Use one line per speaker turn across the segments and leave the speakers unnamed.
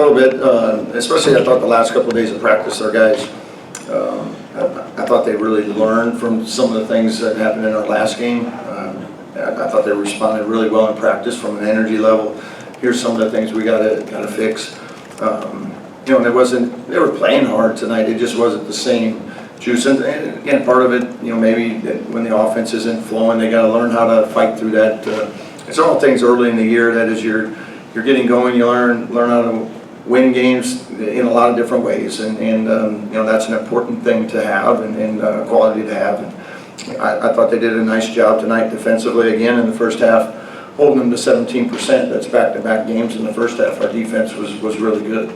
little bit, especially I thought the last couple of days of practice, our guys, I thought they really learned from some of the things that happened in our last game. I thought they responded really well in practice from an energy level. Here's some of the things we gotta fix. You know, they were playing hard tonight. It just wasn't the same juice. And again, part of it, you know, maybe when the offense isn't flowing, they gotta learn how to fight through that. It's all things early in the year that as you're getting going, you learn how to win games in a lot of different ways, and you know, that's an important thing to have and quality to have. And I thought they did a nice job tonight defensively again in the first half, holding them to 17%. That's back-to-back games in the first half. Our defense was really good.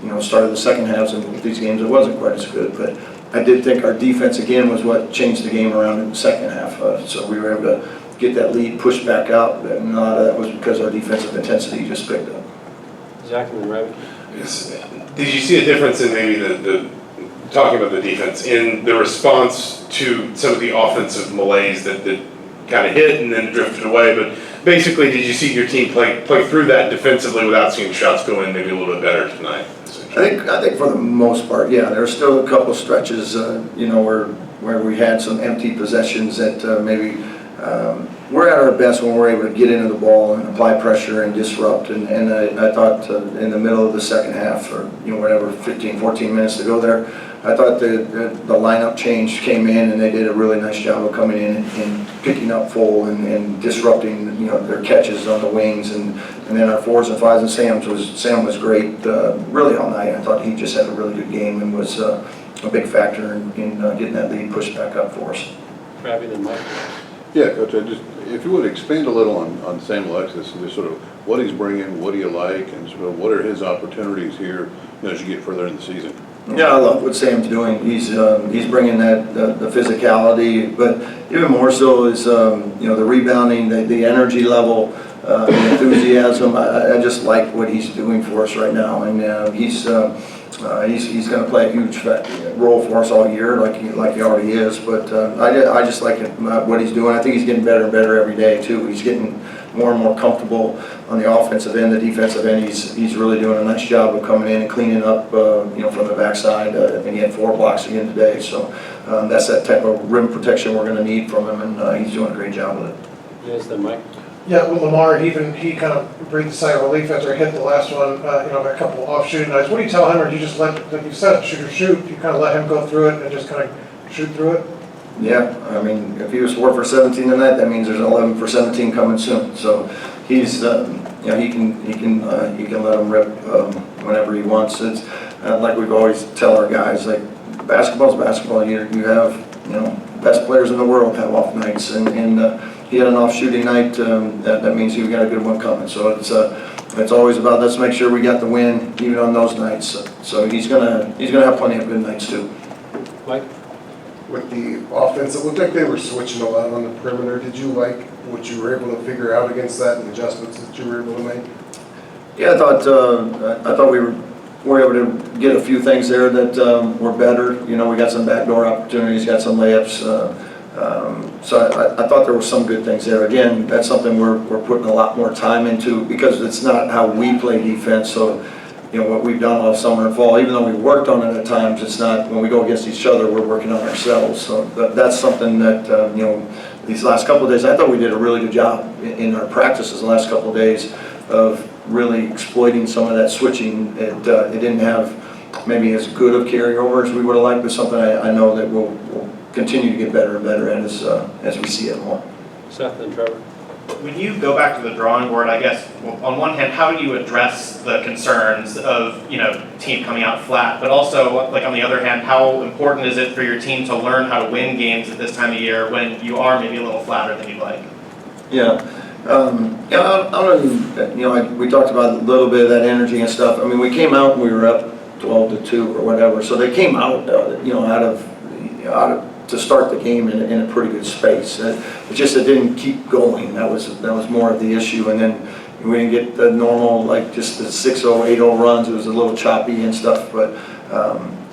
You know, started the second halves in these games, it wasn't quite as good, but I did think our defense again was what changed the game around in the second half. So we were able to get that lead pushed back out, and a lot of that was because our defensive intensity just picked up.
Exactly, right.
Yes. Did you see a difference in maybe the talking about the defense in the response to some of the offensive malaise that kind of hit and then drifted away? But basically, did you see your team play through that defensively without seeing shots go in maybe a little bit better tonight?
I think for the most part, yeah. There were still a couple stretches, you know, where we had some empty possessions that maybe we're at our best when we're able to get into the ball and apply pressure and disrupt. And I thought in the middle of the second half, or you know, whatever, 15, 14 minutes to go there, I thought the lineup change came in and they did a really nice job of coming in and picking up full and disrupting, you know, their catches on the wings, and then our 4s and 5s and Sam was great really all night. I thought he just had a really good game and was a big factor in getting that lead pushed back up for us.
Rabbi, then Mike.
Yeah, Coach, if you would expand a little on Sam Alexis and just sort of what he's bringing, what do you like, and sort of what are his opportunities here, you know, as you get further in the season?
Yeah, I love what Sam's doing. He's bringing that the physicality, but even more so is you know, the rebounding, the energy level, the enthusiasm. I just like what he's doing for us right now, and he's going to play a huge role for us all year, like he already is. But I just like what he's doing. I think he's getting better and better every day too. He's getting more and more comfortable on the offensive end, the defensive end. He's really doing a nice job of coming in and cleaning up, you know, from the backside. I think he had 4 blocks again today. So that's that type of rim protection we're going to need from him, and he's doing a great job with it.
Yes, then Mike.
Yeah, well, Lamar, he kind of breathed a sigh of relief after he hit the last one, you know, a couple off shooting nights. What do you tell him, or do you just let, like you said, shoot, you kind of let him go through it and just kind of shoot through it? Yeah,
I mean, if he was 4 for 17 tonight, that means there's 11 for 17 coming soon. So he's, you know, he can let him rip whenever he wants. It's like we've always tell our guys, like basketball's basketball. You have, you know, best players in the world have off nights, and he had an off shooting night. That means he got a good one coming. So it's always about, let's make sure we got the win even on those nights. So he's gonna have plenty of good nights too.
Mike.
With the offense, it looked like they were switching a lot on the perimeter. Did you like what you were able to figure out against that and the adjustments that you were able to make?
Yeah, I thought we were able to get a few things there that were better. You know, we got some backdoor opportunities, got some layups. So I thought there were some good things there. Again, that's something we're putting a lot more time into because it's not how we play defense. So, you know, what we've done all summer and fall, even though we worked on it at times, it's not, when we go against each other, we're working on ourselves. So that's something that, you know, these last couple of days, I thought we did a really good job in our practices the last couple of days of really exploiting some of that switching. It didn't have maybe as good of carryover as we would have liked, but something I know that we'll continue to get better and better at as we see it more.
Seth and Trevor.
When you go back to the drawing board, I guess, well, on one hand, how do you address the concerns of, you know, team coming out flat, but also, like, on the other hand, how important is it for your team to learn how to win games at this time of year when you are maybe a little flatter than you'd like?
Yeah. I don't know, you know, we talked about a little bit of that energy and stuff. I mean, we came out and we were up 12-2 or whatever, so they came out, you know, out of to start the game in a pretty good space. It didn't keep going. That was more of the issue, and then we didn't get the normal, like, just the 6-0, 8-0 runs. It was a little choppy and stuff, but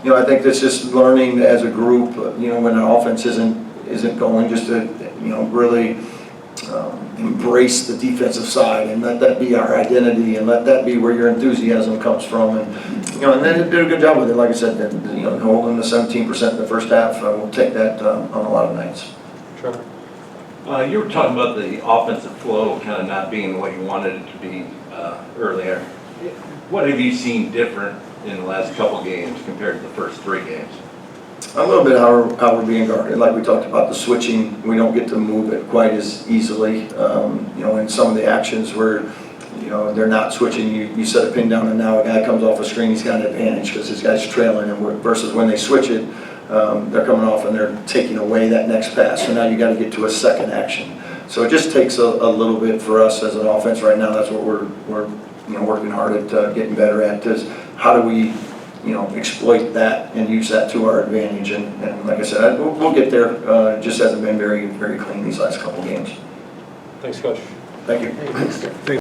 you know, I think that's just learning as a group. You know, when an offense isn't going, just to, you know, really embrace the defensive side and let that be our identity and let that be where your enthusiasm comes from. And, and then they did a good job with it. Like I said, holding the 17% in the first half, we'll take that on a lot of nights.
Trevor?
You were talking about the offensive flow kind of not being what you wanted it to be earlier. What have you seen different in the last couple games compared to the first 3 games?
A little bit how we're being guarded. Like we talked about the switching, we don't get to move it quite as easily. In some of the actions where, they're not switching, you set a pin down and now a guy comes off a screen, he's got an advantage because his guy's trailing, and versus when they switch it, they're coming off and they're taking away that next pass. So now you got to get to a second action. So it just takes a little bit for us as an offense right now. That's what we're working hard at getting better at, is how do we exploit that and use that to our advantage. And like I said, we'll get there. It just hasn't been very, very clean these last couple games.
Thanks, Coach.
Thank you.